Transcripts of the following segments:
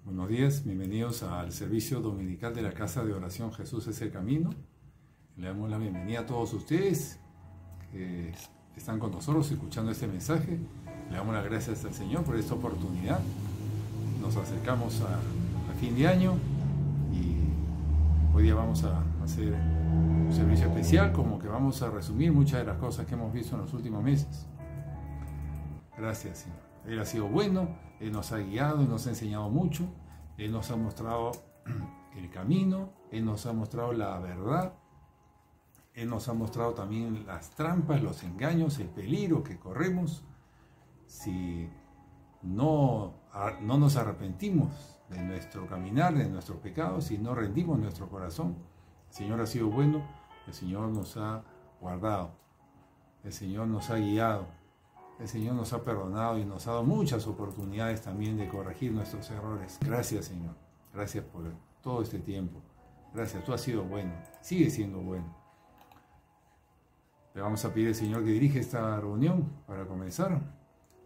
Buenos días, bienvenidos al servicio dominical de la Casa de Oración Jesús es el Camino. Le damos la bienvenida a todos ustedes que están con nosotros escuchando este mensaje. Le damos las gracias al Señor por esta oportunidad. Nos acercamos a fin de año y hoy día vamos a hacer un servicio especial, como que vamos a resumir muchas de las cosas que hemos visto en los últimos meses. Gracias, Señor. Él ha sido bueno, Él nos ha guiado, nos ha enseñado mucho, Él nos ha mostrado el camino, Él nos ha mostrado la verdad, Él nos ha mostrado también las trampas, los engaños, el peligro que corremos si no nos arrepentimos de nuestro caminar, de nuestros pecados, si no rendimos nuestro corazón. El Señor ha sido bueno, el Señor nos ha guardado, el Señor nos ha guiado. El Señor nos ha perdonado y nos ha dado muchas oportunidades también de corregir nuestros errores. Gracias, Señor. Gracias por todo este tiempo. Gracias, tú has sido bueno. Sigue siendo bueno. Le vamos a pedir al Señor que dirija esta reunión para comenzar.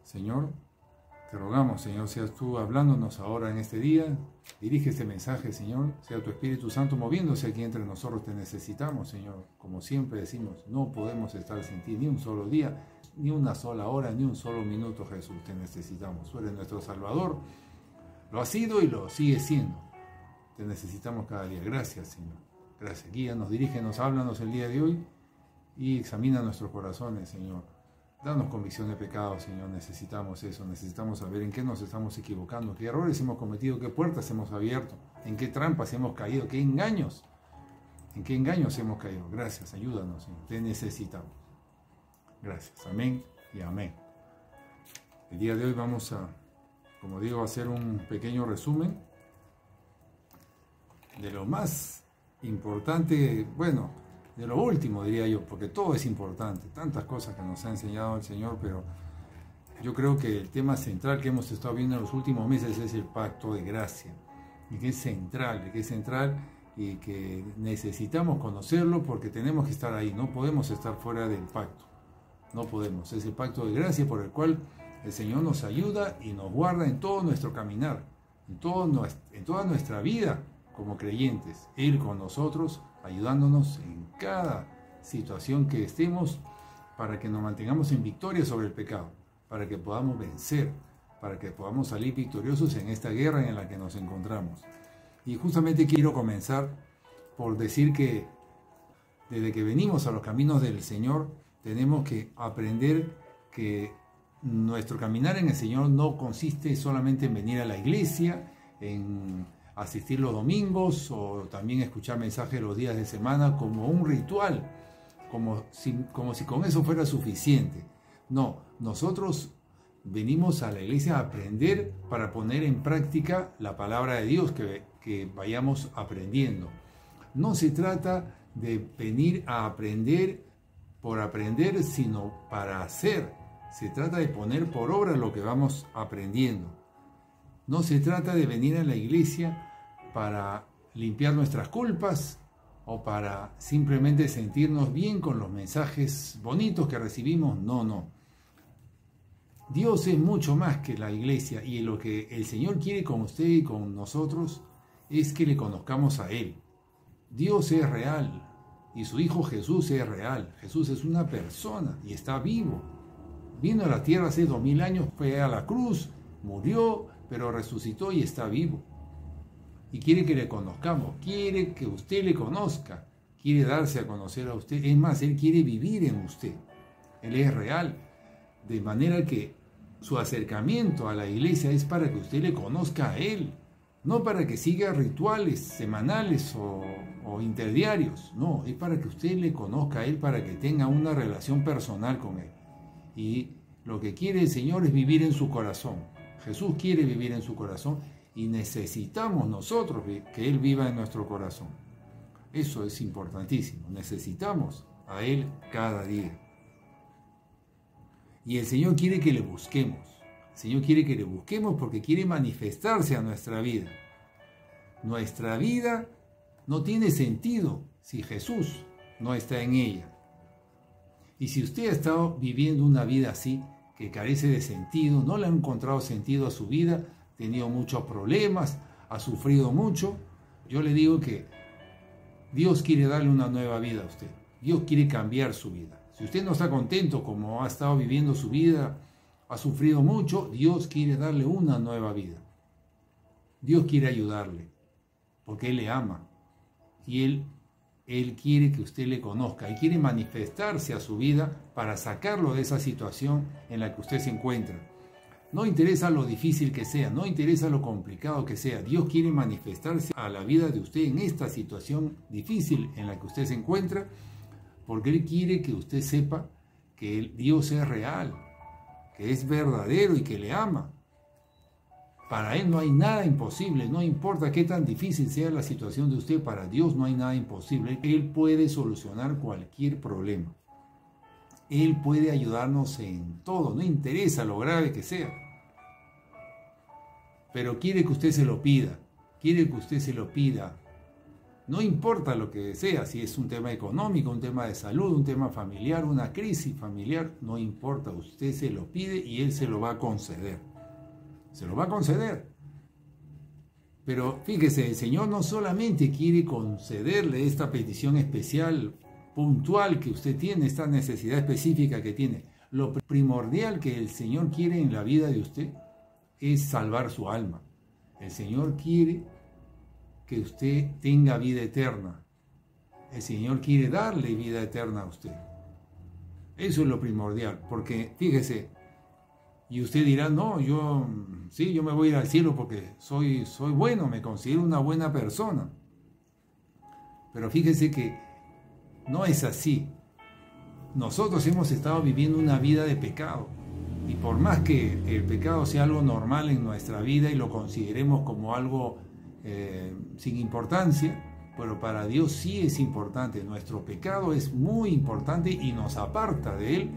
Señor, te rogamos, Señor, seas tú hablándonos ahora en este día. Dirige este mensaje, Señor. Sea tu Espíritu Santo moviéndose aquí entre nosotros. Te necesitamos, Señor. Como siempre decimos, no podemos estar sin ti ni un solo día, ni una sola hora, ni un solo minuto, Jesús. Te necesitamos. Tú eres nuestro Salvador. Lo has sido y lo sigues siendo. Te necesitamos cada día. Gracias, Señor. Gracias. Guíanos, dirígenos, háblanos el día de hoy y examina nuestros corazones, Señor. Danos convicción de pecado, Señor. Necesitamos eso. Necesitamos saber en qué nos estamos equivocando, qué errores hemos cometido, qué puertas hemos abierto, en qué trampas hemos caído, qué engaños, en qué engaños hemos caído. Gracias. Ayúdanos, Señor. Te necesitamos. Gracias. Amén y amén. El día de hoy vamos a, como digo, a hacer un pequeño resumen de lo más importante, bueno, de lo último diría yo, porque todo es importante, tantas cosas que nos ha enseñado el Señor, pero yo creo que el tema central que hemos estado viendo en los últimos meses es el pacto de gracia, y que es central y que necesitamos conocerlo porque tenemos que estar ahí, no podemos estar fuera del pacto. No podemos, es el pacto de gracia por el cual el Señor nos ayuda y nos guarda en todo nuestro caminar, en toda nuestra vida como creyentes. Él con nosotros, ayudándonos en cada situación que estemos para que nos mantengamos en victoria sobre el pecado, para que podamos vencer, para que podamos salir victoriosos en esta guerra en la que nos encontramos. Y justamente quiero comenzar por decir que desde que venimos a los caminos del Señor, tenemos que aprender que nuestro caminar en el Señor no consiste solamente en venir a la iglesia, en asistir los domingos o también escuchar mensajes los días de semana como un ritual, como si con eso fuera suficiente. No, nosotros venimos a la iglesia a aprender para poner en práctica la palabra de Dios que vayamos aprendiendo. No se trata de venir a aprender por aprender, sino para hacer. Se trata de poner por obra lo que vamos aprendiendo. No se trata de venir a la iglesia para limpiar nuestras culpas o para simplemente sentirnos bien con los mensajes bonitos que recibimos. No. Dios es mucho más que la iglesia y lo que el Señor quiere con usted y con nosotros es que le conozcamos a Él. Dios es real. Y su Hijo Jesús es real. Jesús es una persona y está vivo. Vino a la tierra hace 2000 años, fue a la cruz, murió, pero resucitó y está vivo. Y quiere que le conozcamos, quiere que usted le conozca, quiere darse a conocer a usted. Es más, Él quiere vivir en usted. Él es real. De manera que su acercamiento a la iglesia es para que usted le conozca a Él. No para que siga rituales semanales o interdiarios. No, es para que usted le conozca a Él, para que tenga una relación personal con Él. Y lo que quiere el Señor es vivir en su corazón. Jesús quiere vivir en su corazón y necesitamos nosotros que Él viva en nuestro corazón. Eso es importantísimo. Necesitamos a Él cada día. Y el Señor quiere que le busquemos. El Señor quiere que le busquemos porque quiere manifestarse a nuestra vida. Nuestra vida no tiene sentido si Jesús no está en ella. Y si usted ha estado viviendo una vida así, que carece de sentido, no le ha encontrado sentido a su vida, tenido muchos problemas, ha sufrido mucho. Yo le digo que Dios quiere darle una nueva vida a usted. Dios quiere cambiar su vida. Si usted no está contento como ha estado viviendo su vida, ha sufrido mucho, Dios quiere darle una nueva vida. Dios quiere ayudarle, porque Él le ama. Y Él quiere que usted le conozca. Él quiere manifestarse a su vida para sacarlo de esa situación en la que usted se encuentra. No interesa lo difícil que sea, no interesa lo complicado que sea. Dios quiere manifestarse a la vida de usted en esta situación difícil en la que usted se encuentra, porque Él quiere que usted sepa que Dios es real, que es verdadero y que le ama. Para Él no hay nada imposible, no importa qué tan difícil sea la situación de usted, para Dios no hay nada imposible. Él puede solucionar cualquier problema. Él puede ayudarnos en todo, no interesa lo grave que sea. Pero quiere que usted se lo pida, quiere que usted se lo pida. No importa lo que sea, si es un tema económico, un tema de salud, un tema familiar, una crisis familiar, no importa, usted se lo pide y Él se lo va a conceder. Se lo va a conceder. Pero fíjese, el Señor no solamente quiere concederle esta petición especial, puntual que usted tiene, esta necesidad específica que tiene. Lo primordial que el Señor quiere en la vida de usted es salvar su alma. El Señor quiere que usted tenga vida eterna. El Señor quiere darle vida eterna a usted. Eso es lo primordial, porque fíjese, y usted dirá, no, yo me voy a ir al cielo porque soy bueno, me considero una buena persona. Pero fíjese que no es así. Nosotros hemos estado viviendo una vida de pecado. Y por más que el pecado sea algo normal en nuestra vida y lo consideremos como algo sin importancia, pero para Dios sí es importante. Nuestro pecado es muy importante y nos aparta de Él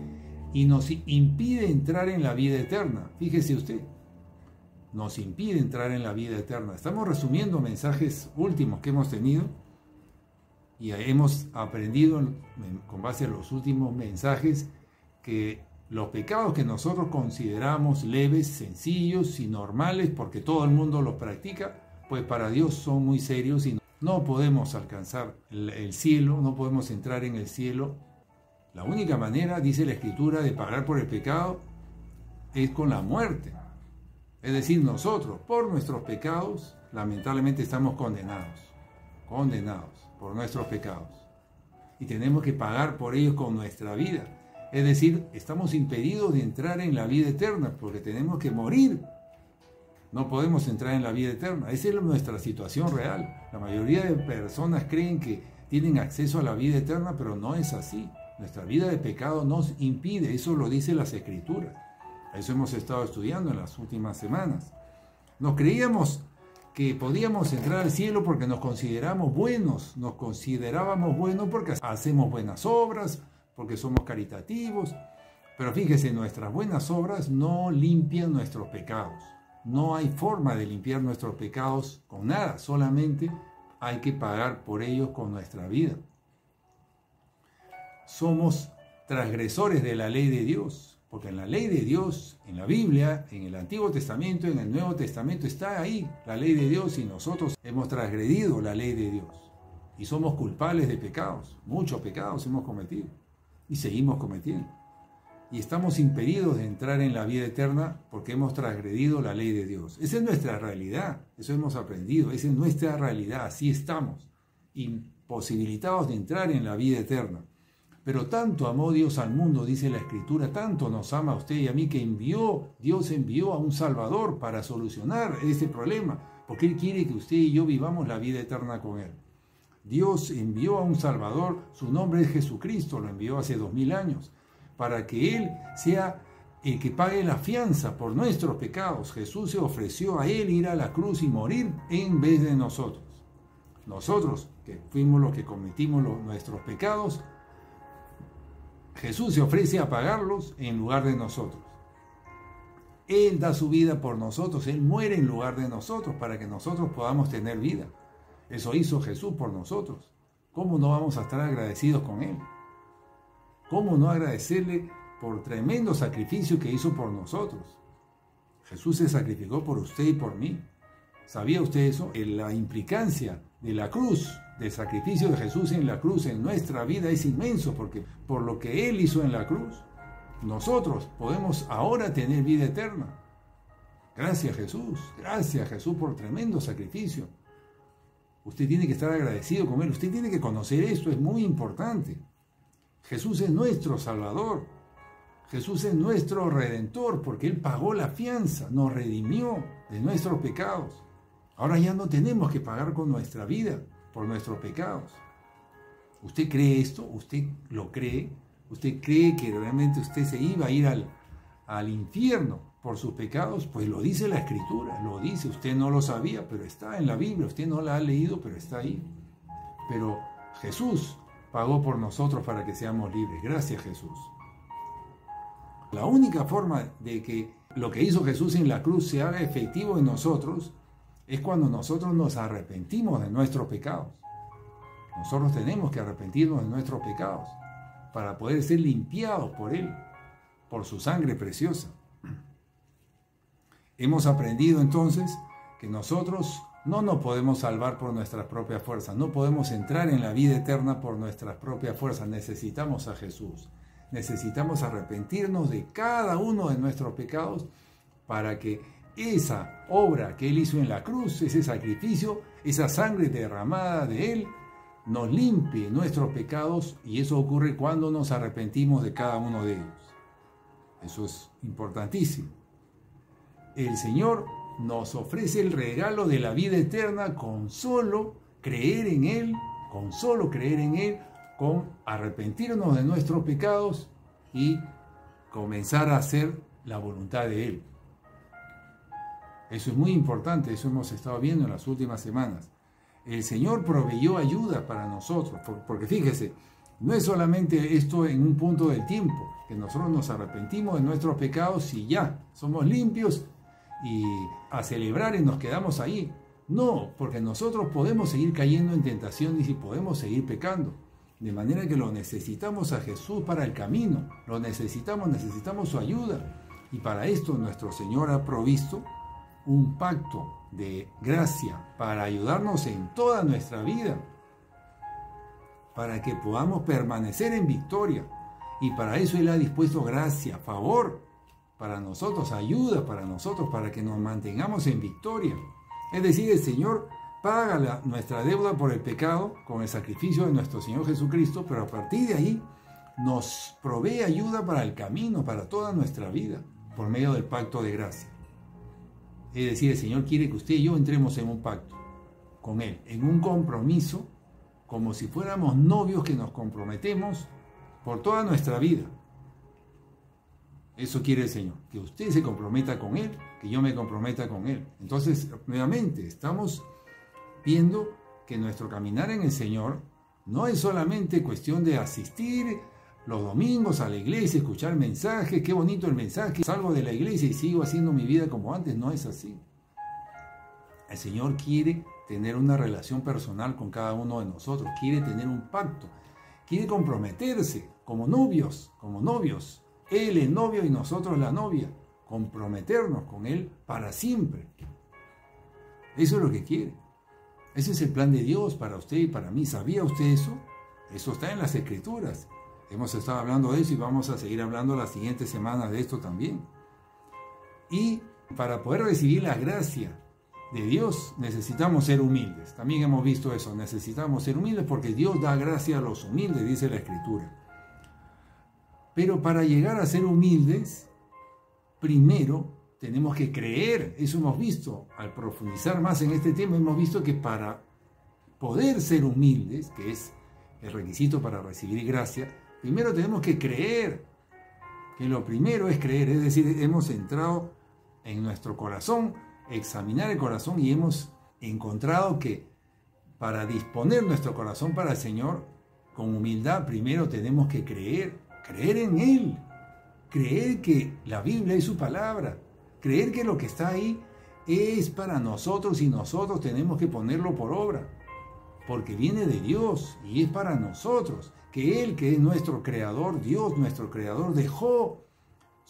y nos impide entrar en la vida eterna. Fíjese usted, nos impide entrar en la vida eterna. Estamos resumiendo mensajes últimos que hemos tenido y hemos aprendido con base a los últimos mensajes que los pecados que nosotros consideramos leves, sencillos y normales porque todo el mundo los practica, pues para Dios son muy serios y no podemos alcanzar el cielo, no podemos entrar en el cielo. La única manera, dice la Escritura, de pagar por el pecado es con la muerte. Es decir, nosotros, por nuestros pecados, lamentablemente estamos condenados por nuestros pecados. Y tenemos que pagar por ellos con nuestra vida. Es decir, estamos impedidos de entrar en la vida eterna porque tenemos que morir. No podemos entrar en la vida eterna. Esa es nuestra situación real. La mayoría de personas creen que tienen acceso a la vida eterna, pero no es así. Nuestra vida de pecado nos impide, eso lo dice las Escrituras. Eso hemos estado estudiando en las últimas semanas. Nos creíamos que podíamos entrar al cielo porque nos considerábamos buenos, porque hacemos buenas obras, porque somos caritativos. Pero fíjese, nuestras buenas obras no limpian nuestros pecados. No hay forma de limpiar nuestros pecados con nada, solamente hay que pagar por ellos con nuestra vida. Somos transgresores de la ley de Dios, porque en la ley de Dios, en la Biblia, en el Antiguo Testamento, en el Nuevo Testamento, está ahí la ley de Dios y nosotros hemos transgredido la ley de Dios y somos culpables de pecados, muchos pecados hemos cometido y seguimos cometiendo. Y estamos impedidos de entrar en la vida eterna porque hemos transgredido la ley de Dios. Esa es nuestra realidad, eso hemos aprendido, esa es nuestra realidad, así estamos, imposibilitados de entrar en la vida eterna. Pero tanto amó Dios al mundo, dice la Escritura, tanto nos ama a usted y a mí que Dios envió a un Salvador para solucionar ese problema, porque Él quiere que usted y yo vivamos la vida eterna con Él. Dios envió a un Salvador, su nombre es Jesucristo, lo envió hace 2000 años, para que Él sea el que pague la fianza por nuestros pecados. Jesús se ofreció a Él ir a la cruz y morir en vez de nosotros. Nosotros, que fuimos los que cometimos nuestros pecados, Jesús se ofrece a pagarlos en lugar de nosotros. Él da su vida por nosotros, Él muere en lugar de nosotros para que nosotros podamos tener vida. Eso hizo Jesús por nosotros. ¿Cómo no vamos a estar agradecidos con Él? ¿Cómo no agradecerle por tremendo sacrificio que hizo por nosotros? Jesús se sacrificó por usted y por mí. ¿Sabía usted eso? La implicancia de la cruz, del sacrificio de Jesús en la cruz en nuestra vida es inmenso, porque por lo que Él hizo en la cruz, nosotros podemos ahora tener vida eterna. Gracias Jesús por tremendo sacrificio. Usted tiene que estar agradecido con Él, usted tiene que conocer esto, es muy importante. Jesús es nuestro Salvador, Jesús es nuestro Redentor, porque Él pagó la fianza, nos redimió de nuestros pecados. Ahora ya no tenemos que pagar con nuestra vida por nuestros pecados. ¿Usted cree esto? ¿Usted lo cree? ¿Usted cree que realmente usted se iba a ir al infierno por sus pecados? Pues lo dice la Escritura, lo dice. Usted no lo sabía, pero está en la Biblia. Usted no la ha leído, pero está ahí. Pero Jesús pagó por nosotros para que seamos libres. Gracias, Jesús. La única forma de que lo que hizo Jesús en la cruz se haga efectivo en nosotros es cuando nosotros nos arrepentimos de nuestros pecados. Nosotros tenemos que arrepentirnos de nuestros pecados para poder ser limpiados por Él, por su sangre preciosa. Hemos aprendido entonces que nosotros no nos podemos salvar por nuestras propias fuerzas, no podemos entrar en la vida eterna por nuestras propias fuerzas, necesitamos a Jesús. Necesitamos arrepentirnos de cada uno de nuestros pecados para que esa obra que Él hizo en la cruz, ese sacrificio, esa sangre derramada de Él, nos limpie nuestros pecados, y eso ocurre cuando nos arrepentimos de cada uno de ellos. Eso es importantísimo. El Señor nos ofrece el regalo de la vida eterna con solo creer en Él, con arrepentirnos de nuestros pecados y comenzar a hacer la voluntad de Él. Eso es muy importante, eso hemos estado viendo en las últimas semanas. El Señor proveyó ayuda para nosotros, porque fíjese, no es solamente esto en un punto del tiempo, que nosotros nos arrepentimos de nuestros pecados y ya, somos limpios y a celebrar y nos quedamos ahí. No, porque nosotros podemos seguir cayendo en tentaciones y podemos seguir pecando. De manera que lo necesitamos a Jesús para el camino, lo necesitamos su ayuda. Y para esto nuestro Señor ha provisto un pacto de gracia para ayudarnos en toda nuestra vida, para que podamos permanecer en victoria. Y para eso Él ha dispuesto gracia, favor para nosotros, ayuda para nosotros, para que nos mantengamos en victoria. Es decir, el Señor paga nuestra deuda por el pecado con el sacrificio de nuestro Señor Jesucristo, pero a partir de ahí nos provee ayuda para el camino, para toda nuestra vida, por medio del pacto de gracia. Es decir, el Señor quiere que usted y yo entremos en un pacto con Él, en un compromiso, como si fuéramos novios que nos comprometemos por toda nuestra vida. Eso quiere el Señor, que usted se comprometa con Él, que yo me comprometa con Él. Entonces, nuevamente, estamos viendo que nuestro caminar en el Señor no es solamente cuestión de asistir los domingos a la iglesia, escuchar mensajes, qué bonito el mensaje, salgo de la iglesia y sigo haciendo mi vida como antes. No es así. El Señor quiere tener una relación personal con cada uno de nosotros, quiere tener un pacto, quiere comprometerse como novios, Él el novio y nosotros la novia, comprometernos con Él para siempre. Eso es lo que quiere. Ese es el plan de Dios para usted y para mí. ¿Sabía usted eso? Eso está en las Escrituras. Hemos estado hablando de eso y vamos a seguir hablando la siguiente semana de esto también. Y para poder recibir la gracia de Dios necesitamos ser humildes. También hemos visto eso, necesitamos ser humildes porque Dios da gracia a los humildes, dice la Escritura. Pero para llegar a ser humildes, primero tenemos que creer. Eso hemos visto. Al profundizar más en este tema, hemos visto que para poder ser humildes, que es el requisito para recibir gracia, primero tenemos que creer. Que lo primero es creer, es decir, hemos entrado en nuestro corazón, examinar el corazón y hemos encontrado que para disponer nuestro corazón para el Señor, con humildad, primero tenemos que creer en Él, creer que la Biblia es su palabra, creer que lo que está ahí es para nosotros y nosotros tenemos que ponerlo por obra, porque viene de Dios y es para nosotros, que Él, que es nuestro Creador, Dios nuestro Creador, dejó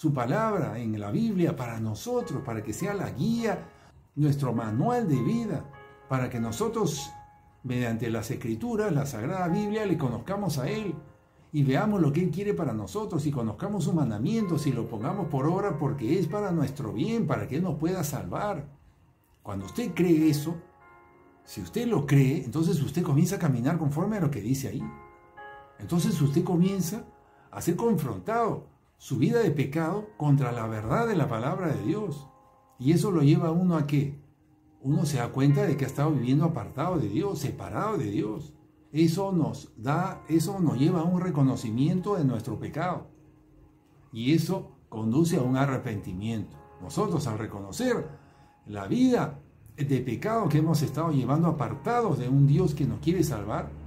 su palabra en la Biblia para nosotros, para que sea la guía, nuestro manual de vida, para que nosotros, mediante las Escrituras, la Sagrada Biblia, le conozcamos a Él y veamos lo que Él quiere para nosotros y conozcamos sus mandamientos y lo pongamos por obra porque es para nuestro bien, para que Él nos pueda salvar. Cuando usted cree eso, si usted lo cree, entonces usted comienza a caminar conforme a lo que dice ahí. Entonces usted comienza a ser confrontado, su vida de pecado, contra la verdad de la palabra de Dios. Y eso lo lleva a uno a ¿qué? Uno se da cuenta de que ha estado viviendo apartado de Dios, separado de Dios. Eso nos lleva a un reconocimiento de nuestro pecado. Y eso conduce a un arrepentimiento. Nosotros, al reconocer la vida de pecado que hemos estado llevando apartados de un Dios que nos quiere salvar,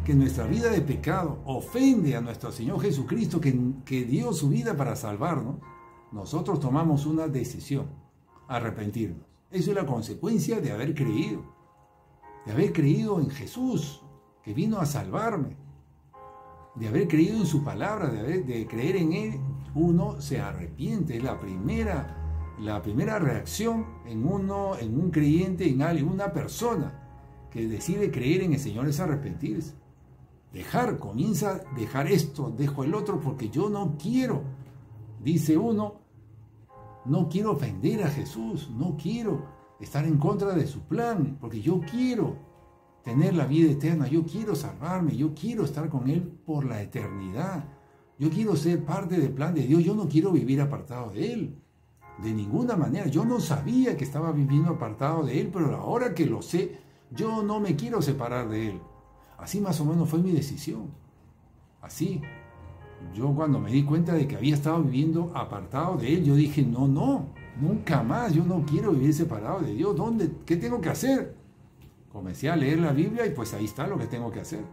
que nuestra vida de pecado ofende a nuestro Señor Jesucristo, que dio su vida para salvarnos, nosotros tomamos una decisión, arrepentirnos. Eso es la consecuencia de haber creído en Jesús, que vino a salvarme, de haber creído en su palabra, de creer en Él. Uno se arrepiente, es la primera reacción en un creyente, en alguien, una persona que decide creer en el Señor, es arrepentirse. Comienza a dejar esto, dejo el otro, porque yo no quiero, dice uno, no quiero ofender a Jesús, no quiero estar en contra de su plan, porque yo quiero tener la vida eterna, yo quiero salvarme, yo quiero estar con Él por la eternidad, yo quiero ser parte del plan de Dios, yo no quiero vivir apartado de Él, de ninguna manera. Yo no sabía que estaba viviendo apartado de Él, pero ahora que lo sé, yo no me quiero separar de Él. Así más o menos fue mi decisión. Así. Yo cuando me di cuenta de que había estado viviendo apartado de Él, yo dije, no, nunca más, yo no quiero vivir separado de Dios. ¿Qué tengo que hacer? Comencé a leer la Biblia y pues ahí está lo que tengo que hacer.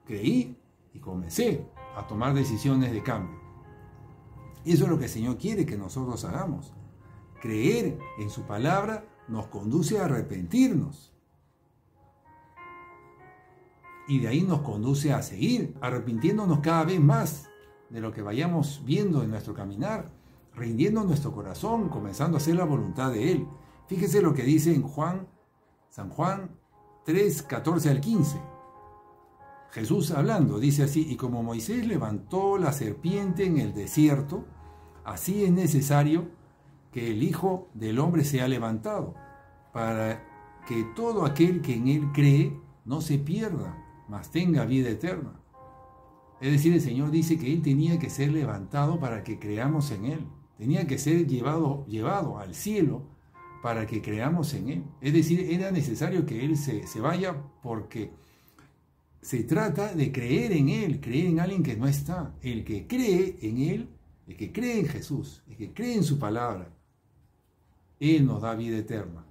Creí y comencé a tomar decisiones de cambio. Y eso es lo que el Señor quiere que nosotros hagamos. Creer en su palabra nos conduce a arrepentirnos. Y de ahí nos conduce a seguir arrepintiéndonos cada vez más de lo que vayamos viendo en nuestro caminar, rindiendo nuestro corazón, comenzando a hacer la voluntad de Él. Fíjese lo que dice en San Juan 3, 14 al 15. Jesús hablando, dice así: y como Moisés levantó la serpiente en el desierto, así es necesario que el Hijo del Hombre sea levantado, para que todo aquel que en Él cree no se pierda, mas tenga vida eterna. Es decir, el Señor dice que Él tenía que ser levantado para que creamos en Él. Tenía que ser llevado al cielo para que creamos en Él. Es decir, era necesario que Él se vaya, porque se trata de creer en Él, creer en alguien que no está. El que cree en Él, el que cree en Jesús, el que cree en su palabra, Él nos da vida eterna.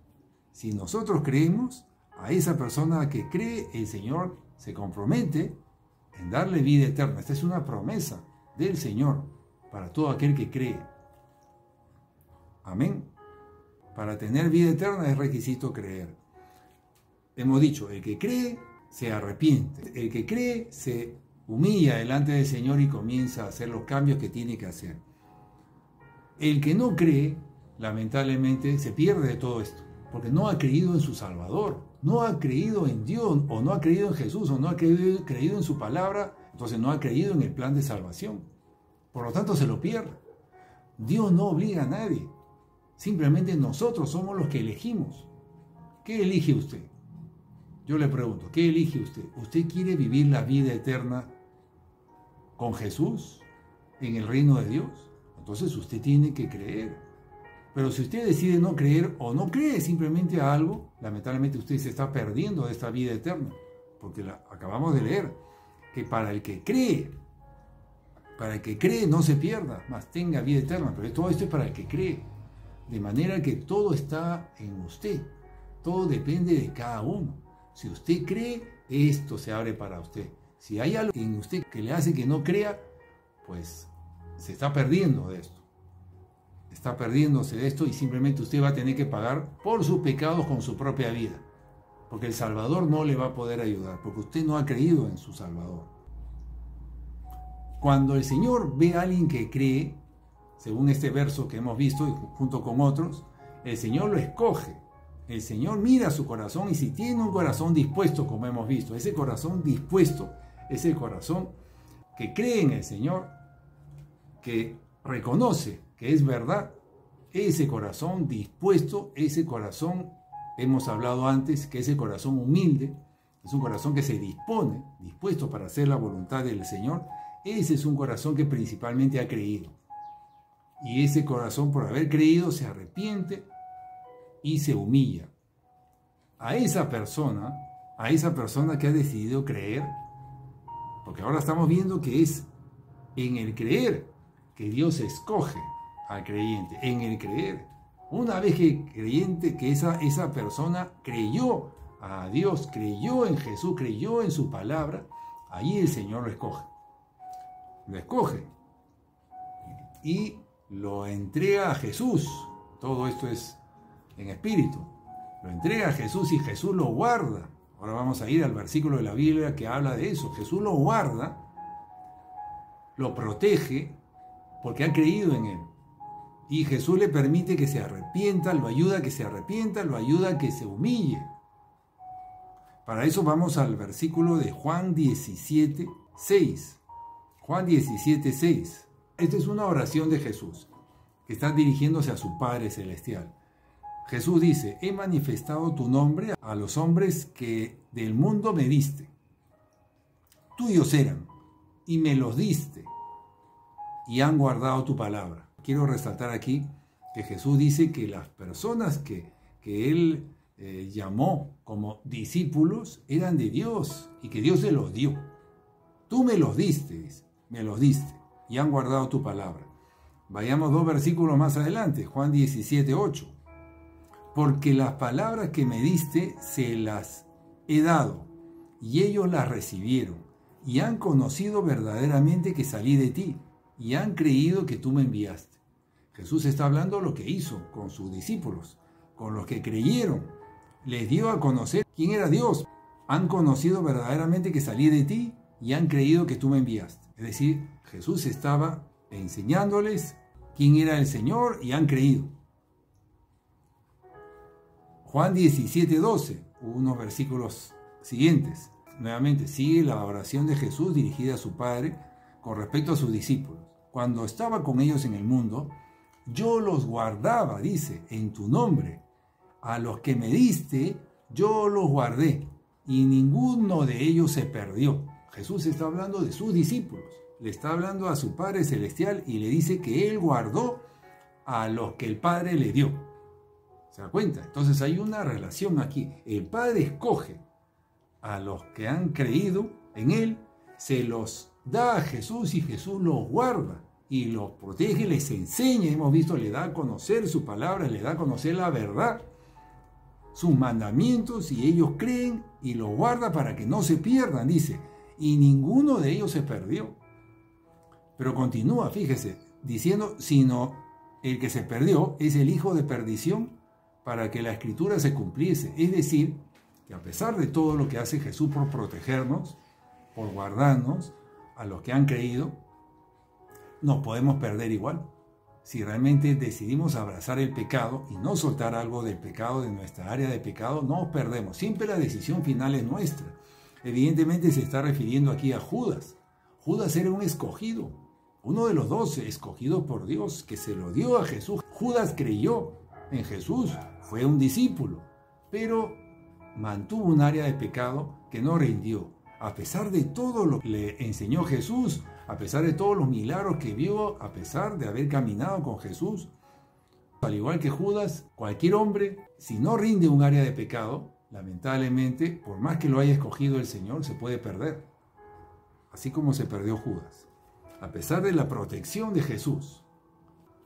Si nosotros creemos, a esa persona que cree, el Señor se compromete en darle vida eterna. Esta es una promesa del Señor para todo aquel que cree. Amén. Para tener vida eterna es requisito creer. Hemos dicho, el que cree se arrepiente. El que cree se humilla delante del Señor y comienza a hacer los cambios que tiene que hacer. El que no cree, lamentablemente, se pierde de todo esto, porque no ha creído en su Salvador, no ha creído en Dios, o no ha creído en Jesús, o no ha creído en su palabra, entonces no ha creído en el plan de salvación. Por lo tanto, se lo pierde. Dios no obliga a nadie. Simplemente nosotros somos los que elegimos. ¿Qué elige usted? Yo le pregunto, ¿qué elige usted? ¿Usted quiere vivir la vida eterna con Jesús en el reino de Dios? Entonces usted tiene que creer. Pero si usted decide no creer o no cree simplemente a algo, lamentablemente usted se está perdiendo de esta vida eterna. Porque acabamos de leer que para el que cree no se pierda, mas tenga vida eterna. Pero todo esto es para el que cree. De manera que todo está en usted. Todo depende de cada uno. Si usted cree, esto se abre para usted. Si hay algo en usted que le hace que no crea, pues se está perdiendo de esto. Está perdiéndose de esto y simplemente usted va a tener que pagar por sus pecados con su propia vida. Porque el Salvador no le va a poder ayudar, porque usted no ha creído en su Salvador. Cuando el Señor ve a alguien que cree, según este verso que hemos visto y junto con otros, el Señor lo escoge. El Señor mira su corazón y si tiene un corazón dispuesto, como hemos visto, ese corazón dispuesto es el corazón que cree en el Señor, que reconoce que es verdad, ese corazón dispuesto, ese corazón, hemos hablado antes, que es el corazón humilde, es un corazón que se dispone, dispuesto para hacer la voluntad del Señor, ese es un corazón que principalmente ha creído. Y ese corazón, por haber creído, se arrepiente y se humilla. A esa persona que ha decidido creer, porque ahora estamos viendo que es en el creer que Dios escoge al creyente, en el creer. Una vez que esa persona creyó a Dios, creyó en Jesús, creyó en su palabra, ahí el Señor lo escoge. Lo escoge y lo entrega a Jesús. Todo esto es en espíritu. Lo entrega a Jesús y Jesús lo guarda. Ahora vamos a ir al versículo de la Biblia que habla de eso. Jesús lo guarda, lo protege porque ha creído en él. Y Jesús le permite que se arrepienta, lo ayuda a que se arrepienta, lo ayuda a que se humille. Para eso vamos al versículo de Juan 17:6. Juan 17:6. Esta es una oración de Jesús que está dirigiéndose a su Padre Celestial. Jesús dice: he manifestado tu nombre a los hombres que del mundo me diste. Tuyos eran, y me los diste, y han guardado tu palabra. Quiero resaltar aquí que Jesús dice que las personas que Él llamó como discípulos eran de Dios, y que Dios se los dio. Tú me los diste, y han guardado tu palabra. Vayamos 2 versículos más adelante, Juan 17:8. Porque las palabras que me diste se las he dado, y ellos las recibieron, y han conocido verdaderamente que salí de ti, y han creído que tú me enviaste. Jesús está hablando lo que hizo con sus discípulos, con los que creyeron. Les dio a conocer quién era Dios. Han conocido verdaderamente que salí de ti, y han creído que tú me enviaste. Es decir, Jesús estaba enseñándoles quién era el Señor y han creído. Juan 17:12, unos versículos siguientes. Nuevamente sigue la oración de Jesús dirigida a su Padre con respecto a sus discípulos. Cuando estaba con ellos en el mundo, yo los guardaba, dice, en tu nombre. A los que me diste, yo los guardé, y ninguno de ellos se perdió. Jesús está hablando de sus discípulos. Le está hablando a su Padre Celestial y le dice que Él guardó a los que el Padre le dio. ¿Se da cuenta? Entonces hay una relación aquí. El Padre escoge a los que han creído en Él, se los da a Jesús y Jesús los guarda y los protege, les enseña. Hemos visto, le da a conocer su palabra, le da a conocer la verdad, sus mandamientos, y ellos creen y los guarda para que no se pierdan, dice. Y ninguno de ellos se perdió. Pero continúa, fíjese, diciendo, sino el que se perdió es el hijo de perdición, para que la escritura se cumpliese. Es decir, que a pesar de todo lo que hace Jesús por protegernos, por guardarnos, a los que han creído, nos podemos perder igual. Si realmente decidimos abrazar el pecado y no soltar algo del pecado, de nuestra área de pecado, nos perdemos. Siempre la decisión final es nuestra. Evidentemente se está refiriendo aquí a Judas. Judas era un escogido, uno de los 12 escogidos por Dios, que se lo dio a Jesús. Judas creyó en Jesús, fue un discípulo, pero mantuvo un área de pecado que no rindió. A pesar de todo lo que le enseñó Jesús, a pesar de todos los milagros que vio, a pesar de haber caminado con Jesús, al igual que Judas, cualquier hombre, si no rinde un área de pecado, lamentablemente, por más que lo haya escogido el Señor, se puede perder. Así como se perdió Judas. A pesar de la protección de Jesús.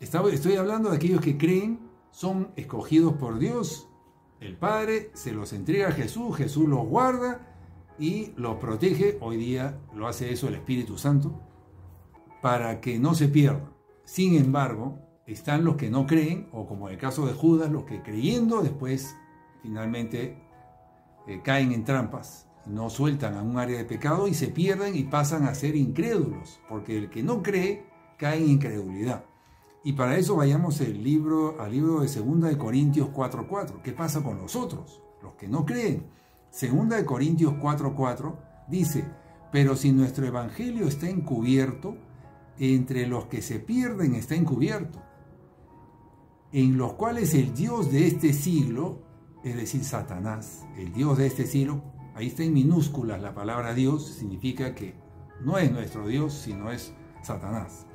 Estoy hablando de aquellos que creen, son escogidos por Dios, el Padre se los entrega a Jesús, Jesús los guarda y los protege. Hoy día lo hace eso el Espíritu Santo, para que no se pierdan. Sin embargo, están los que no creen, o como en el caso de Judas, los que creyendo después finalmente caen en trampas no sueltan a un área de pecado y se pierden y pasan a ser incrédulos, porque el que no cree cae en incredulidad. Y para eso vayamos al libro de 2 de Corintios 4:4. ¿Qué pasa con los otros, los que no creen? 2 de Corintios 4:4 dice: pero si nuestro evangelio está encubierto, entre los que se pierden está encubierto, en los cuales el Dios de este siglo, es decir, Satanás, el Dios de este siglo, ahí está en minúsculas la palabra Dios, significa que no es nuestro Dios, sino es Satanás,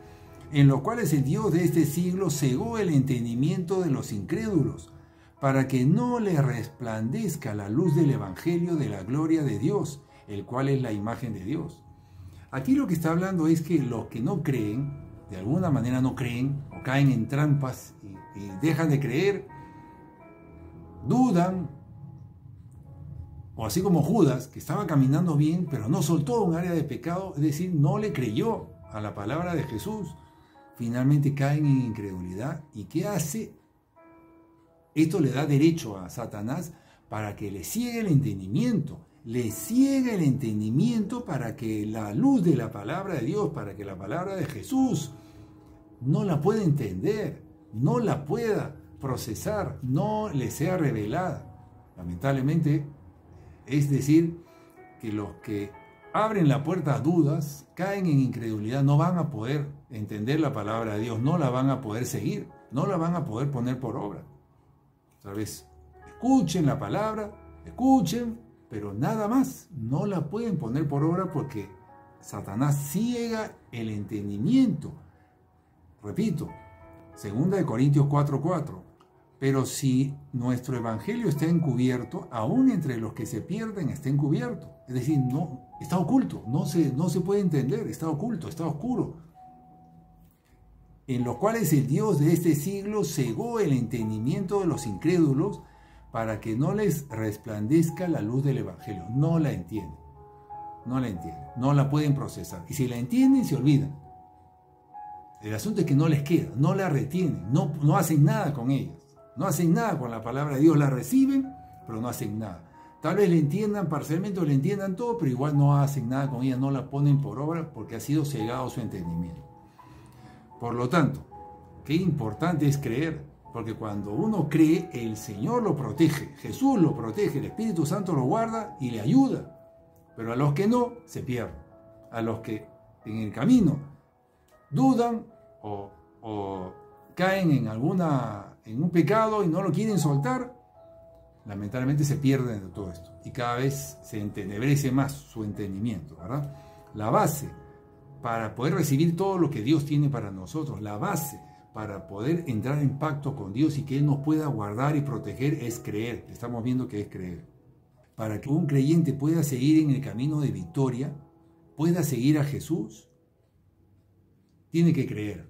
en los cuales el Dios de este siglo cegó el entendimiento de los incrédulos, para que no les resplandezca la luz del evangelio de la gloria de Dios, el cual es la imagen de Dios. Aquí lo que está hablando es que los que no creen, de alguna manera no creen, o caen en trampas y dejan de creer, dudan, o así como Judas, que estaba caminando bien, pero no soltó un área de pecado, es decir, no le creyó a la palabra de Jesús, finalmente caen en incredulidad. ¿Y qué hace? Esto le da derecho a Satanás para que le ciegue el entendimiento, para que la luz de la palabra de Dios, para que la palabra de Jesús no la pueda entender, no la pueda procesar, no le sea revelada. Lamentablemente, es decir, que los que abren la puerta a dudas, caen en incredulidad, no van a poder entender la palabra de Dios, no la van a poder seguir, no la van a poder poner por obra. Otra vez, escuchen la palabra, escuchen, pero nada más, no la pueden poner por obra porque Satanás ciega el entendimiento. Repito, 2 de Corintios 4:4. Pero si nuestro evangelio está encubierto, aún entre los que se pierden está encubierto. Es decir, no, está oculto, no se puede entender, está oculto, está oscuro. En los cuales el Dios de este siglo cegó el entendimiento de los incrédulos para que no les resplandezca la luz del evangelio. No la entienden, no la pueden procesar. Y si la entienden, se olvidan. El asunto es que no les queda, no la retienen, no hacen nada con ellas. No hacen nada con la palabra de Dios, la reciben, pero no hacen nada. Tal vez la entiendan parcialmente o la entiendan todo, pero igual no hacen nada con ella, no la ponen por obra porque ha sido cegado su entendimiento. Por lo tanto, qué importante es creer, porque cuando uno cree, el Señor lo protege, Jesús lo protege, el Espíritu Santo lo guarda y le ayuda. Pero a los que no, se pierden. A los que en el camino dudan o caen en un pecado y no lo quieren soltar, lamentablemente se pierden de todo esto. Y cada vez se entenebrece más su entendimiento, ¿verdad? La base para poder recibir todo lo que Dios tiene para nosotros, la base para poder entrar en pacto con Dios y que Él nos pueda guardar y proteger es creer. Estamos viendo que es creer. Para que un creyente pueda seguir en el camino de victoria, pueda seguir a Jesús, tiene que creer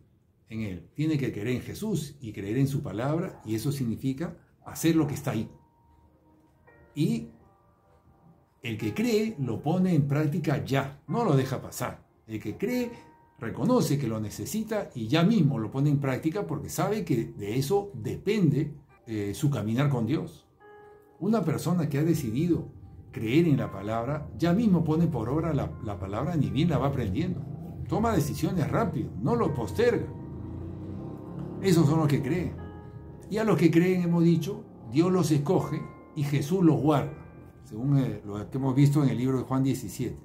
en Él, tiene que creer en Jesús y creer en su palabra, y eso significa hacer lo que está ahí. Y el que cree lo pone en práctica ya, no lo deja pasar. El que cree reconoce que lo necesita y ya mismo lo pone en práctica porque sabe que de eso depende su caminar con Dios. Una persona que ha decidido creer en la palabra, ya mismo pone por obra la palabra, ni bien la va aprendiendo. Toma decisiones rápido, no lo posterga. Esos son los que creen. Y a los que creen, hemos dicho, Dios los escoge y Jesús los guarda, según lo que hemos visto en el libro de Juan 17.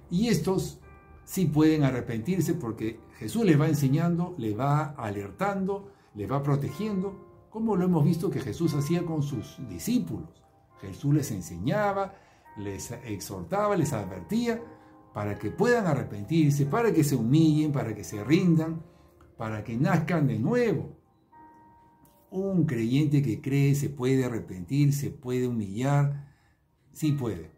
Y estos sí pueden arrepentirse porque Jesús les va enseñando, les va alertando, les va protegiendo, como lo hemos visto que Jesús hacía con sus discípulos. Jesús les enseñaba, les exhortaba, les advertía para que puedan arrepentirse, para que se humillen, para que se rindan, para que nazcan de nuevo. Un creyente que cree se puede arrepentir, se puede humillar, sí puede.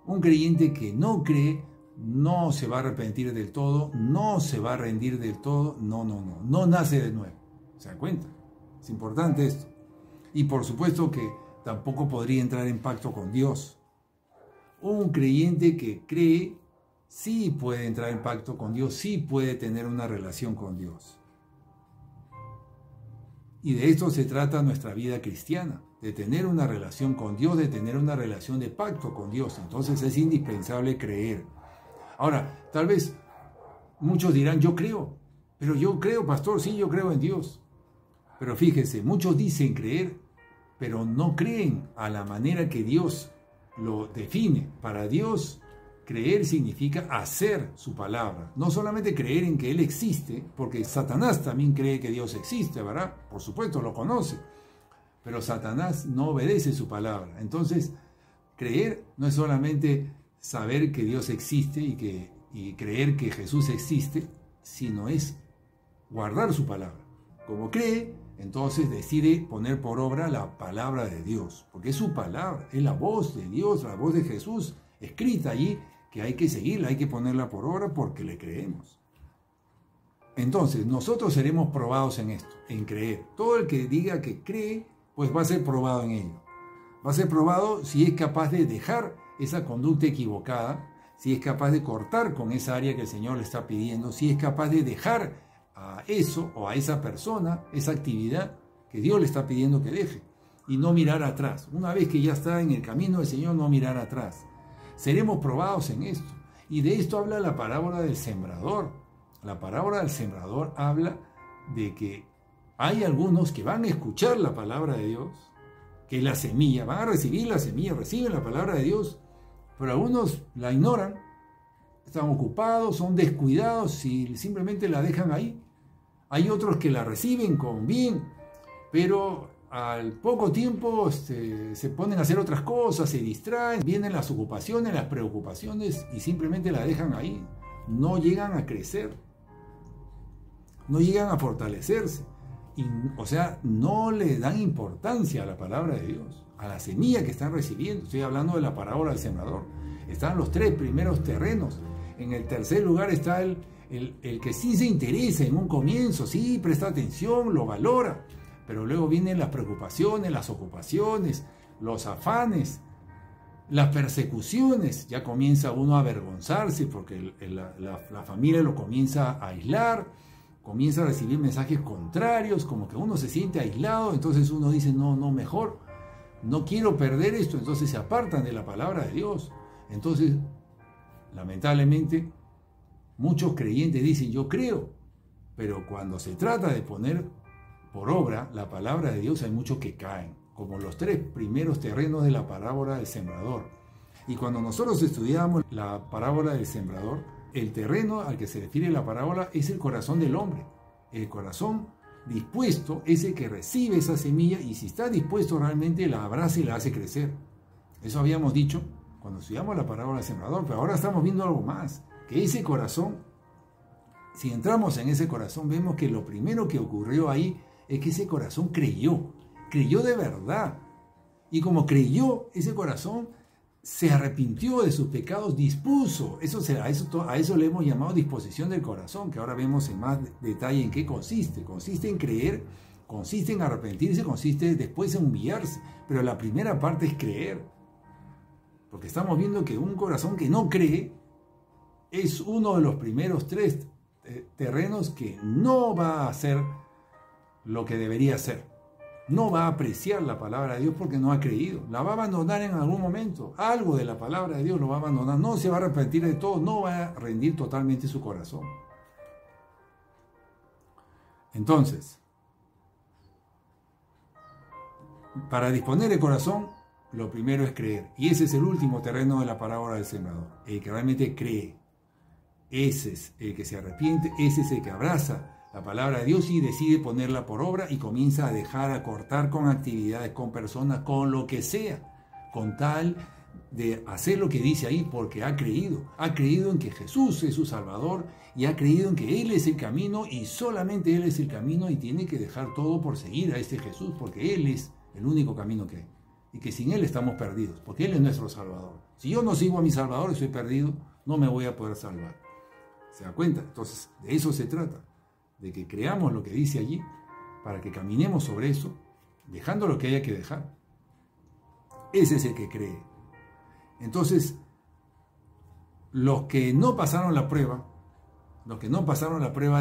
Un creyente que no cree no se va a arrepentir del todo, no se va a rendir del todo, no nace de nuevo. ¿Se dan cuenta? Es importante esto. Y por supuesto que tampoco podría entrar en pacto con Dios. Un creyente que cree sí puede entrar en pacto con Dios, sí puede tener una relación con Dios. Y de esto se trata nuestra vida cristiana, de tener una relación con Dios, de tener una relación de pacto con Dios. Entonces es indispensable creer. Ahora, tal vez muchos dirán, yo creo, pero yo creo, pastor, sí, yo creo en Dios. Pero fíjese, muchos dicen creer, pero no creen a la manera que Dios lo define. Para Dios, creer significa hacer su palabra. No solamente creer en que Él existe, porque Satanás también cree que Dios existe, ¿verdad? Por supuesto, lo conoce. Pero Satanás no obedece su palabra. Entonces, creer no es solamente saber que Dios existe y creer que Jesús existe, sino es guardar su palabra. Como cree, entonces decide poner por obra la palabra de Dios, porque es su palabra, es la voz de Dios, la voz de Jesús, escrita allí, que hay que seguirla, hay que ponerla por obra porque le creemos. Entonces, nosotros seremos probados en esto, en creer. Todo el que diga que cree, pues va a ser probado en ello. Va a ser probado si es capaz de dejar esa conducta equivocada, si es capaz de cortar con esa área que el Señor le está pidiendo, si es capaz de dejar a eso o a esa persona, esa actividad que Dios le está pidiendo que deje y no mirar atrás. Una vez que ya está en el camino del Señor, no mirar atrás. Seremos probados en esto. Y de esto habla la parábola del sembrador. La parábola del sembrador habla de que hay algunos que van a escuchar la palabra de Dios, que es la semilla, van a recibir la semilla, reciben la palabra de Dios, pero algunos la ignoran, están ocupados, son descuidados y simplemente la dejan ahí. Hay otros que la reciben con bien, pero al poco tiempo se ponen a hacer otras cosas, se distraen, vienen las ocupaciones, las preocupaciones y simplemente la dejan ahí. No llegan a crecer, no llegan a fortalecerse. O sea, no le dan importancia a la palabra de Dios, a la semilla que están recibiendo. Estoy hablando de la parábola del sembrador. Están los tres primeros terrenos. En el tercer lugar está el que sí se interesa en un comienzo, sí presta atención, lo valora. Pero luego vienen las preocupaciones, las ocupaciones, los afanes, las persecuciones. Ya comienza uno a avergonzarse porque la familia lo comienza a aislar, comienza a recibir mensajes contrarios, como que uno se siente aislado. Entonces uno dice, no, mejor, no quiero perder esto. Entonces se apartan de la palabra de Dios. Entonces, lamentablemente, muchos creyentes dicen, yo creo, pero cuando se trata de poner por obra la palabra de Dios, hay muchos que caen, como los tres primeros terrenos de la parábola del sembrador. Y cuando nosotros estudiamos la parábola del sembrador, el terreno al que se refiere la parábola es el corazón del hombre. El corazón dispuesto es el que recibe esa semilla y si está dispuesto realmente la abraza y la hace crecer. Eso habíamos dicho cuando estudiamos la parábola del sembrador, pero ahora estamos viendo algo más, que ese corazón, si entramos en ese corazón, vemos que lo primero que ocurrió ahí es que ese corazón creyó de verdad. Y como creyó, ese corazón se arrepintió de sus pecados, dispuso. A eso le hemos llamado disposición del corazón, que ahora vemos en más detalle en qué consiste. Consiste en creer, consiste en arrepentirse, consiste después en humillarse. Pero la primera parte es creer. Porque estamos viendo que un corazón que no cree es uno de los primeros tres terrenos que no va a hacer lo que debería hacer. No va a apreciar la palabra de Dios porque no ha creído. La va a abandonar en algún momento. Algo de la palabra de Dios lo va a abandonar. No se va a arrepentir de todo. No va a rendir totalmente su corazón. Entonces, para disponer el corazón, lo primero es creer. Y ese es el último terreno de la parábola del sembrador. El que realmente cree. Ese es el que se arrepiente. Ese es el que abraza la palabra de Dios y decide ponerla por obra y comienza a dejar, a cortar con actividades, con personas, con lo que sea, con tal de hacer lo que dice ahí porque ha creído en que Jesús es su Salvador y ha creído en que Él es el camino y solamente Él es el camino y tiene que dejar todo por seguir a este Jesús porque Él es el único camino que hay y que sin Él estamos perdidos porque Él es nuestro Salvador. Si yo no sigo a mi Salvador y estoy perdido, no me voy a poder salvar. ¿Se da cuenta? Entonces, de eso se trata. De que creamos lo que dice allí, para que caminemos sobre eso, dejando lo que haya que dejar. Ese es el que cree. Entonces, los que no pasaron la prueba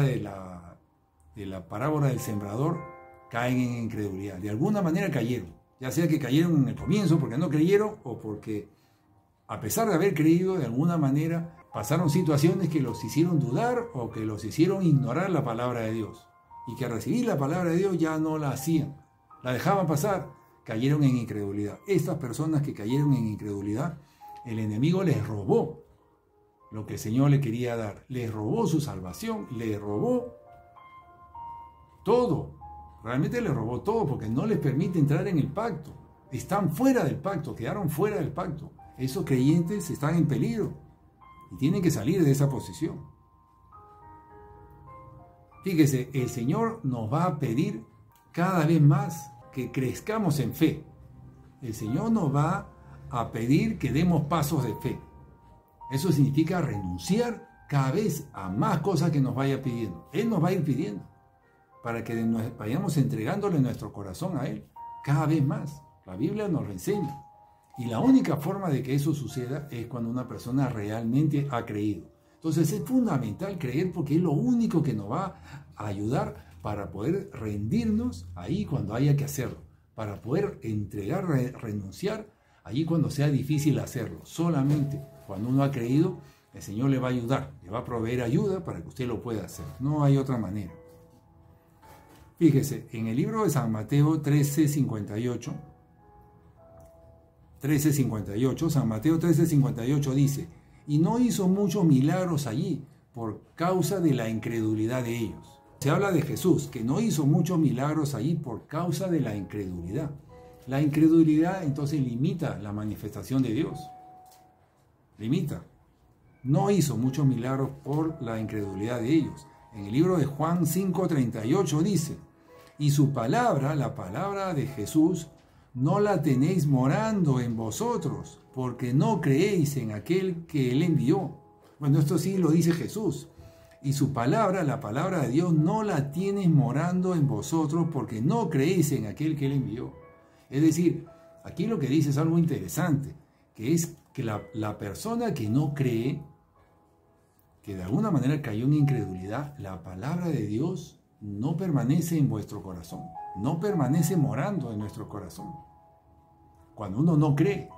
de la parábola del sembrador, caen en incredulidad. De alguna manera cayeron, ya sea que cayeron en el comienzo porque no creyeron o porque a pesar de haber creído, de alguna manera pasaron situaciones que los hicieron dudar o que los hicieron ignorar la palabra de Dios. Y que al recibir la palabra de Dios ya no la hacían, la dejaban pasar, cayeron en incredulidad. Estas personas que cayeron en incredulidad, el enemigo les robó lo que el Señor le quería dar. Les robó su salvación, les robó todo. Realmente les robó todo porque no les permite entrar en el pacto. Están fuera del pacto, quedaron fuera del pacto. Esos creyentes están en peligro y tienen que salir de esa posición. Fíjese, el Señor nos va a pedir cada vez más que crezcamos en fe. El Señor nos va a pedir que demos pasos de fe. Eso significa renunciar cada vez a más cosas que nos vaya pidiendo. Él nos va a ir pidiendo para que vayamos entregándole nuestro corazón a Él cada vez más. La Biblia nos lo enseña. Y la única forma de que eso suceda es cuando una persona realmente ha creído. Entonces es fundamental creer porque es lo único que nos va a ayudar para poder rendirnos ahí cuando haya que hacerlo, para poder entregar, renunciar allí cuando sea difícil hacerlo. Solamente cuando uno ha creído, el Señor le va a ayudar, le va a proveer ayuda para que usted lo pueda hacer. No hay otra manera. Fíjese, en el libro de San Mateo 13:58, San Mateo 13:58 dice: y no hizo muchos milagros allí por causa de la incredulidad de ellos. Se habla de Jesús, que no hizo muchos milagros allí por causa de la incredulidad. La incredulidad entonces limita la manifestación de Dios. Limita. No hizo muchos milagros por la incredulidad de ellos. En el libro de Juan 5:38 dice: y su palabra, la palabra de Jesús, no la tenéis morando en vosotros, porque no creéis en aquel que Él envió. Bueno, esto sí lo dice Jesús. Y su palabra, la palabra de Dios, no la tienes morando en vosotros, porque no creéis en aquel que Él envió. Es decir, aquí lo que dice es algo interesante, que es que la persona que no cree, que de alguna manera cayó en incredulidad, la palabra de Dios no permanece en vuestro corazón, no permanece morando en nuestro corazón. Cuando uno no cree.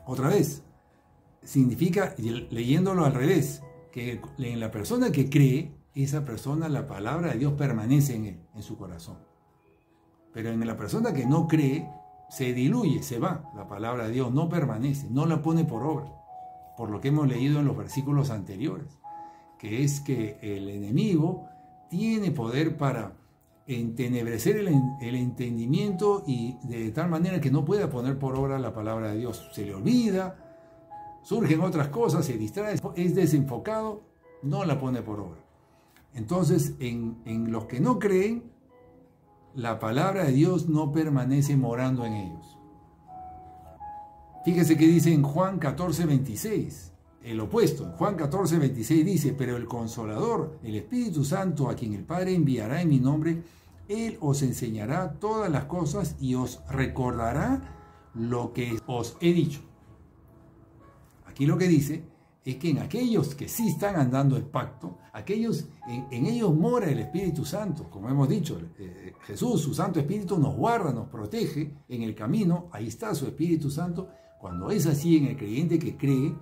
Otra vez, significa, leyéndolo al revés, que en la persona que cree, esa persona, la palabra de Dios permanece en él, en su corazón. Pero en la persona que no cree, se diluye, se va. La palabra de Dios no permanece, no la pone por obra. Por lo que hemos leído en los versículos anteriores, que es que el enemigo tiene poder para entenebrecer el entendimiento y de tal manera que no pueda poner por obra la palabra de Dios. Se le olvida, surgen otras cosas, se distrae, es desenfocado, no la pone por obra. Entonces, en los que no creen, la palabra de Dios no permanece morando en ellos. Fíjese que dice en Juan 14:26, el opuesto. En Juan 14:26 dice: pero el Consolador, el Espíritu Santo, a quien el Padre enviará en mi nombre, Él os enseñará todas las cosas y os recordará lo que os he dicho. Aquí lo que dice es que en aquellos que sí están andando el pacto, en ellos mora el Espíritu Santo. Como hemos dicho, Jesús, su Santo Espíritu, nos guarda, nos protege en el camino. Ahí está su Espíritu Santo. Cuando es así en el creyente que cree,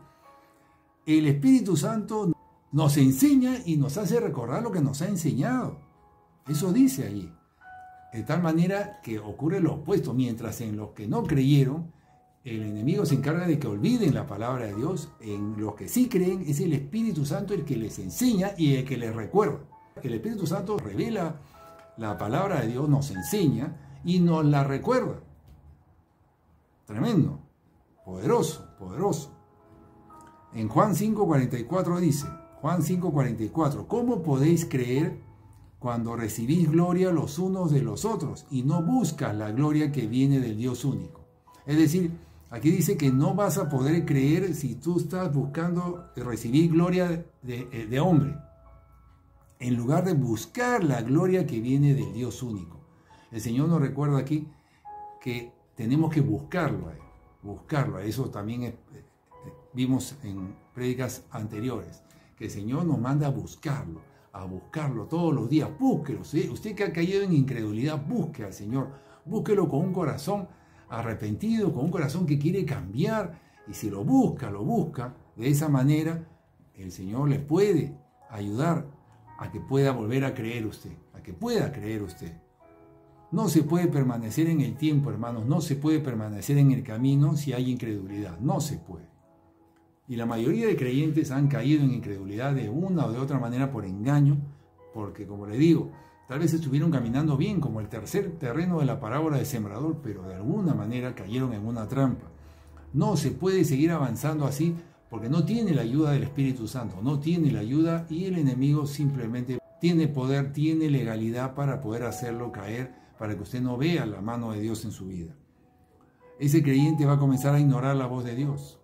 el Espíritu Santo nos enseña y nos hace recordar lo que nos ha enseñado. Eso dice allí. De tal manera que ocurre lo opuesto. Mientras en los que no creyeron, el enemigo se encarga de que olviden la palabra de Dios. En los que sí creen, es el Espíritu Santo el que les enseña y el que les recuerda. El Espíritu Santo revela la palabra de Dios, nos enseña y nos la recuerda. Tremendo. Poderoso, poderoso. En Juan 5:44 dice, Juan 5:44, ¿cómo podéis creer cuando recibís gloria los unos de los otros y no buscas la gloria que viene del Dios único? Es decir, aquí dice que no vas a poder creer si tú estás buscando recibir gloria de hombre, en lugar de buscar la gloria que viene del Dios único. El Señor nos recuerda aquí que tenemos que buscarlo a Él. Buscarlo, eso también vimos en prédicas anteriores, que el Señor nos manda a buscarlo, a buscarlo todos los días. Búsquelo. Usted que ha caído en incredulidad, busque al Señor. Búsquelo con un corazón arrepentido, con un corazón que quiere cambiar. Y si lo busca de esa manera, el Señor le puede ayudar a que pueda volver a creer usted, a que pueda creer usted. No se puede permanecer en el tiempo, hermanos, no se puede permanecer en el camino si hay incredulidad, no se puede. Y la mayoría de creyentes han caído en incredulidad de una o de otra manera por engaño, porque como le digo, tal vez estuvieron caminando bien como el tercer terreno de la parábola del sembrador, pero de alguna manera cayeron en una trampa. No se puede seguir avanzando así porque no tiene la ayuda del Espíritu Santo, no tiene la ayuda y el enemigo simplemente tiene poder, tiene legalidad para poder hacerlo caer, para que usted no vea la mano de Dios en su vida. Ese creyente va a comenzar a ignorar la voz de Dios.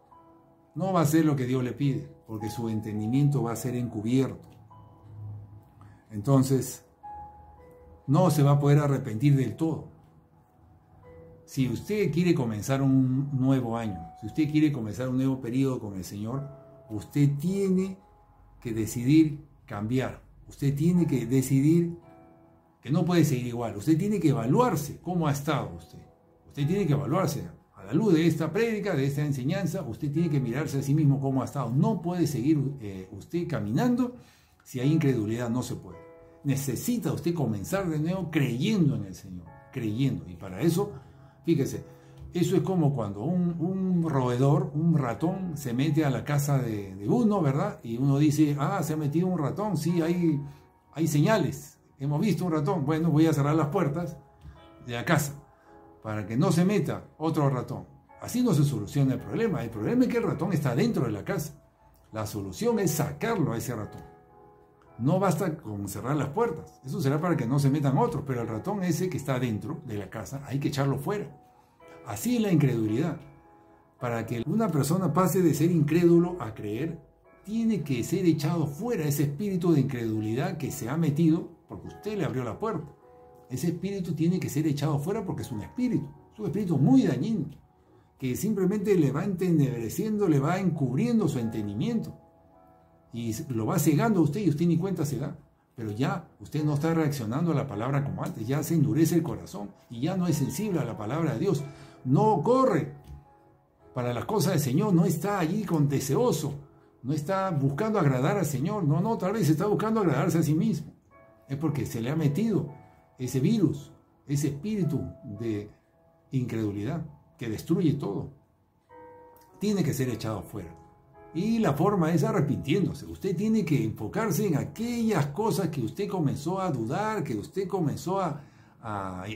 No va a hacer lo que Dios le pide, porque su entendimiento va a ser encubierto. Entonces, no se va a poder arrepentir del todo. Si usted quiere comenzar un nuevo año, si usted quiere comenzar un nuevo periodo con el Señor, usted tiene que decidir cambiar. Usted tiene que decidir que no puede seguir igual. Usted tiene que evaluarse cómo ha estado usted. Usted tiene que evaluarse. A la luz de esta prédica, de esta enseñanza, usted tiene que mirarse a sí mismo cómo ha estado. No puede seguir usted caminando si hay incredulidad, no se puede. Necesita usted comenzar de nuevo creyendo en el Señor, creyendo. Y para eso, fíjese, eso es como cuando un roedor, un ratón, se mete a la casa de uno, ¿verdad? Y uno dice, se ha metido un ratón, sí, hay señales. Hemos visto un ratón. Bueno, voy a cerrar las puertas de la casa para que no se meta otro ratón. Así no se soluciona el problema. El problema es que el ratón está dentro de la casa. La solución es sacarlo a ese ratón. No basta con cerrar las puertas. Eso será para que no se metan otros. Pero el ratón ese que está dentro de la casa, hay que echarlo fuera. Así es la incredulidad. Para que una persona pase de ser incrédulo a creer, tiene que ser echado fuera ese espíritu de incredulidad que se ha metido porque usted le abrió la puerta. Ese espíritu tiene que ser echado fuera porque es un espíritu muy dañino, que simplemente le va entenebreciendo, le va encubriendo su entendimiento y lo va cegando a usted y usted ni cuenta se da. Pero ya usted no está reaccionando a la palabra como antes, ya se endurece el corazón y ya no es sensible a la palabra de Dios. No corre para las cosas del Señor, no está allí con deseoso, no está buscando agradar al Señor, no, tal vez está buscando agradarse a sí mismo. Es porque se le ha metido ese virus, ese espíritu de incredulidad que destruye todo. Tiene que ser echado fuera. Y la forma es arrepintiéndose. Usted tiene que enfocarse en aquellas cosas que usted comenzó a dudar, que usted comenzó a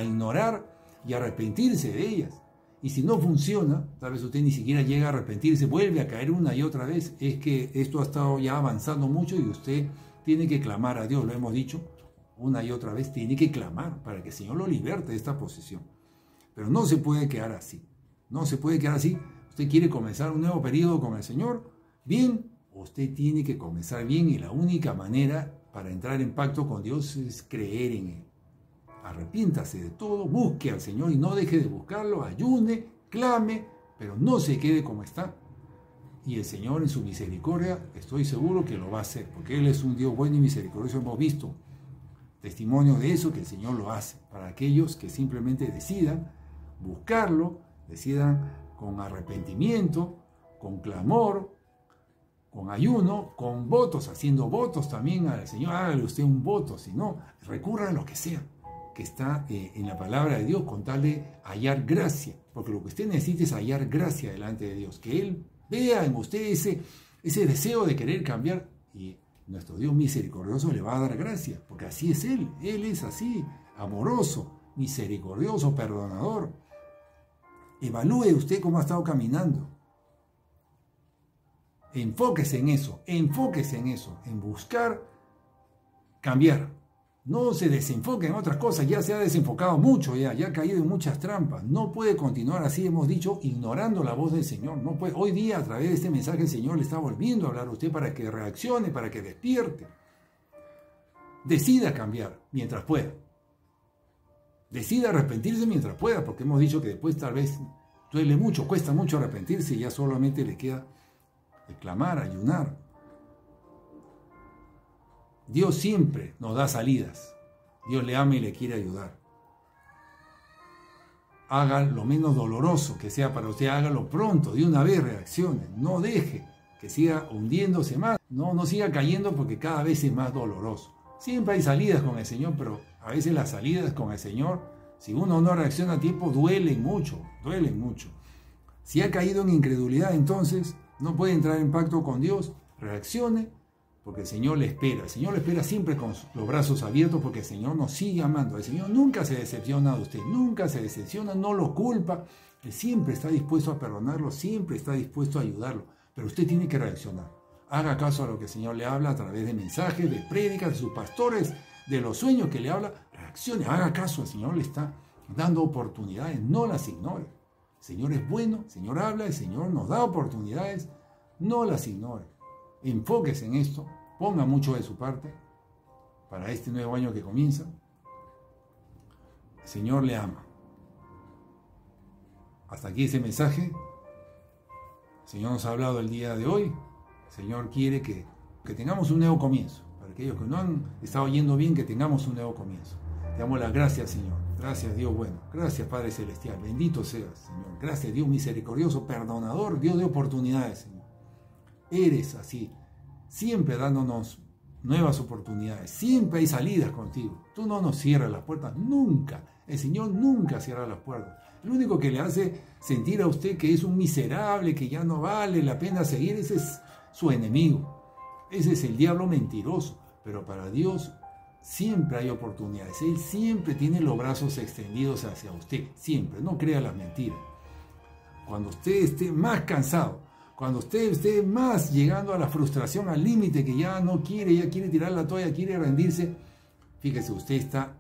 ignorar y arrepentirse de ellas. Y si no funciona, tal vez usted ni siquiera llega a arrepentirse, vuelve a caer una y otra vez, es que esto ha estado ya avanzando mucho y usted tiene que clamar a Dios, lo hemos dicho una y otra vez, tiene que clamar para que el Señor lo liberte de esta posición. Pero no se puede quedar así, no se puede quedar así. Usted quiere comenzar un nuevo periodo con el Señor, bien, usted tiene que comenzar bien y la única manera para entrar en pacto con Dios es creer en Él. Arrepiéntase de todo, busque al Señor y no deje de buscarlo, ayune, clame, pero no se quede como está. Y el Señor en su misericordia, estoy seguro que lo va a hacer, porque Él es un Dios bueno y misericordioso. Hemos visto testimonios de eso, que el Señor lo hace, para aquellos que simplemente decidan buscarlo, decidan con arrepentimiento, con clamor, con ayuno, con votos, haciendo votos también al Señor. Hágale usted un voto, si no, recurra a lo que sea que está en la palabra de Dios, con tal de hallar gracia, porque lo que usted necesita es hallar gracia delante de Dios, que Él vea en usted ese deseo de querer cambiar, y nuestro Dios misericordioso le va a dar gracia, porque así es Él es así, amoroso, misericordioso, perdonador. Evalúe usted cómo ha estado caminando. Enfóquese en eso, en buscar cambiar. No se desenfoque en otras cosas, ya se ha desenfocado mucho, ya ha caído en muchas trampas. No puede continuar así, hemos dicho, ignorando la voz del Señor. No puede. Hoy día, a través de este mensaje, el Señor le está volviendo a hablar a usted para que reaccione, para que despierte. Decida cambiar mientras pueda. Decida arrepentirse mientras pueda, porque hemos dicho que después tal vez duele mucho, cuesta mucho arrepentirse y ya solamente le queda clamar, ayunar. Dios siempre nos da salidas. Dios le ama y le quiere ayudar. Haga lo menos doloroso que sea para usted, hágalo pronto, de una vez reaccione. No deje que siga hundiéndose más. No siga cayendo porque cada vez es más doloroso. Siempre hay salidas con el Señor, pero a veces las salidas con el Señor, si uno no reacciona a tiempo, duelen mucho, duelen mucho. Si ha caído en incredulidad, entonces no puede entrar en pacto con Dios. Reaccione, porque el Señor le espera. El Señor le espera siempre con los brazos abiertos, porque el Señor nos sigue amando. El Señor nunca se decepciona de usted, nunca se decepciona, no lo culpa. Él siempre está dispuesto a perdonarlo, siempre está dispuesto a ayudarlo. Pero usted tiene que reaccionar. Haga caso a lo que el Señor le habla a través de mensajes, de prédicas, de sus pastores, de los sueños que le habla. Reaccione, haga caso. El Señor le está dando oportunidades, no las ignore. El Señor es bueno, el Señor habla, el Señor nos da oportunidades, no las ignore. Enfóquese en esto, ponga mucho de su parte para este nuevo año que comienza. El Señor le ama. Hasta aquí ese mensaje. El Señor nos ha hablado el día de hoy. El Señor quiere que tengamos un nuevo comienzo. Para aquellos que no han estado yendo bien, que tengamos un nuevo comienzo. Te damos las gracias, Señor. Gracias, Dios bueno. Gracias, Padre Celestial. Bendito seas, Señor. Gracias, Dios misericordioso, perdonador, Dios de oportunidades, Señor. Eres así, siempre dándonos nuevas oportunidades. Siempre hay salidas contigo. Tú no nos cierras las puertas, nunca. El Señor nunca cierra las puertas. Lo único que le hace sentir a usted que es un miserable, que ya no vale la pena seguir, ese es su enemigo. Ese es el diablo mentiroso. Pero para Dios siempre hay oportunidades. Él siempre tiene los brazos extendidos hacia usted. Siempre. No crea las mentiras. Cuando usted esté más cansado, cuando usted esté más llegando a la frustración, al límite que ya no quiere, ya quiere tirar la toalla, quiere rendirse, fíjese, usted está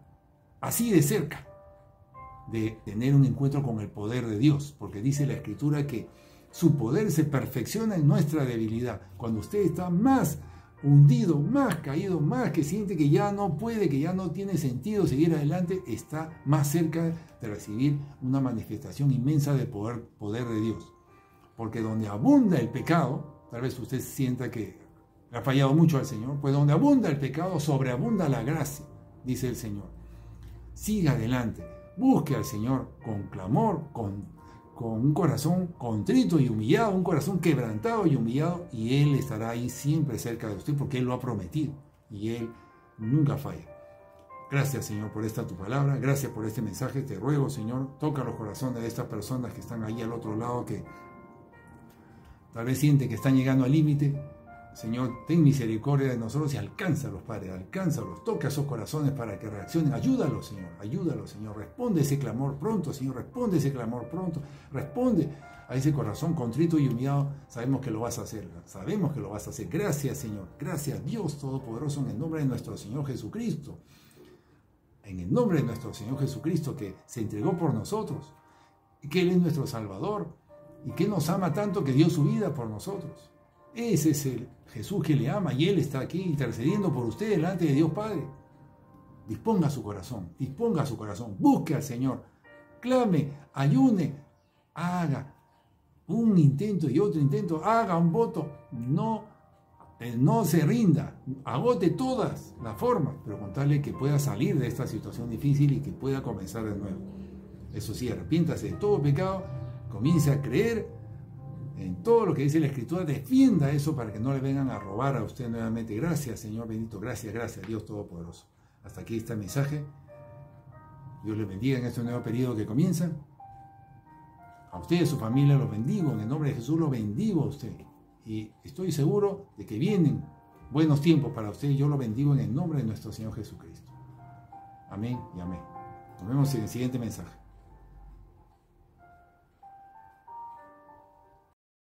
así de cerca de tener un encuentro con el poder de Dios, porque dice la Escritura que su poder se perfecciona en nuestra debilidad. Cuando usted está más hundido, más caído, más que siente que ya no puede, que ya no tiene sentido seguir adelante, está más cerca de recibir una manifestación inmensa del poder de Dios. Porque donde abunda el pecado, tal vez usted sienta que ha fallado mucho al Señor, pues donde abunda el pecado, sobreabunda la gracia, dice el Señor. Siga adelante, busque al Señor con clamor, con un corazón contrito y humillado, un corazón quebrantado y humillado, y Él estará ahí siempre cerca de usted, porque Él lo ha prometido, y Él nunca falla. Gracias, Señor, por esta tu palabra, gracias por este mensaje. Te ruego, Señor, toca los corazones de estas personas que están ahí al otro lado, que tal vez sienten que están llegando al límite. Señor, ten misericordia de nosotros y alcánzalos, Padre, alcánzalos, toca esos corazones para que reaccionen. Ayúdalos, Señor, responde ese clamor pronto, Señor, responde ese clamor pronto, responde a ese corazón contrito y humillado. Sabemos que lo vas a hacer, sabemos que lo vas a hacer. Gracias, Señor, gracias, Dios Todopoderoso, en el nombre de nuestro Señor Jesucristo, en el nombre de nuestro Señor Jesucristo, que se entregó por nosotros, y que Él es nuestro Salvador, y que nos ama tanto que dio su vida por nosotros. Ese es el Jesús que le ama, y Él está aquí intercediendo por usted delante de Dios Padre. Disponga su corazón, busque al Señor, clame, ayune, haga un intento y otro intento, haga un voto, no se rinda, agote todas las formas, pero contarle que pueda salir de esta situación difícil y que pueda comenzar de nuevo. Eso sí, arrepiéntase de todo pecado, comience a creer en todo lo que dice la Escritura, defienda eso para que no le vengan a robar a usted nuevamente. Gracias, Señor bendito, gracias, Dios Todopoderoso. Hasta aquí está el mensaje. Dios les bendiga en este nuevo periodo que comienza. A usted y a su familia los bendigo, en el nombre de Jesús los bendigo a usted. Y estoy seguro de que vienen buenos tiempos para usted, y yo lo bendigo en el nombre de nuestro Señor Jesucristo. Amén y amén. Nos vemos en el siguiente mensaje.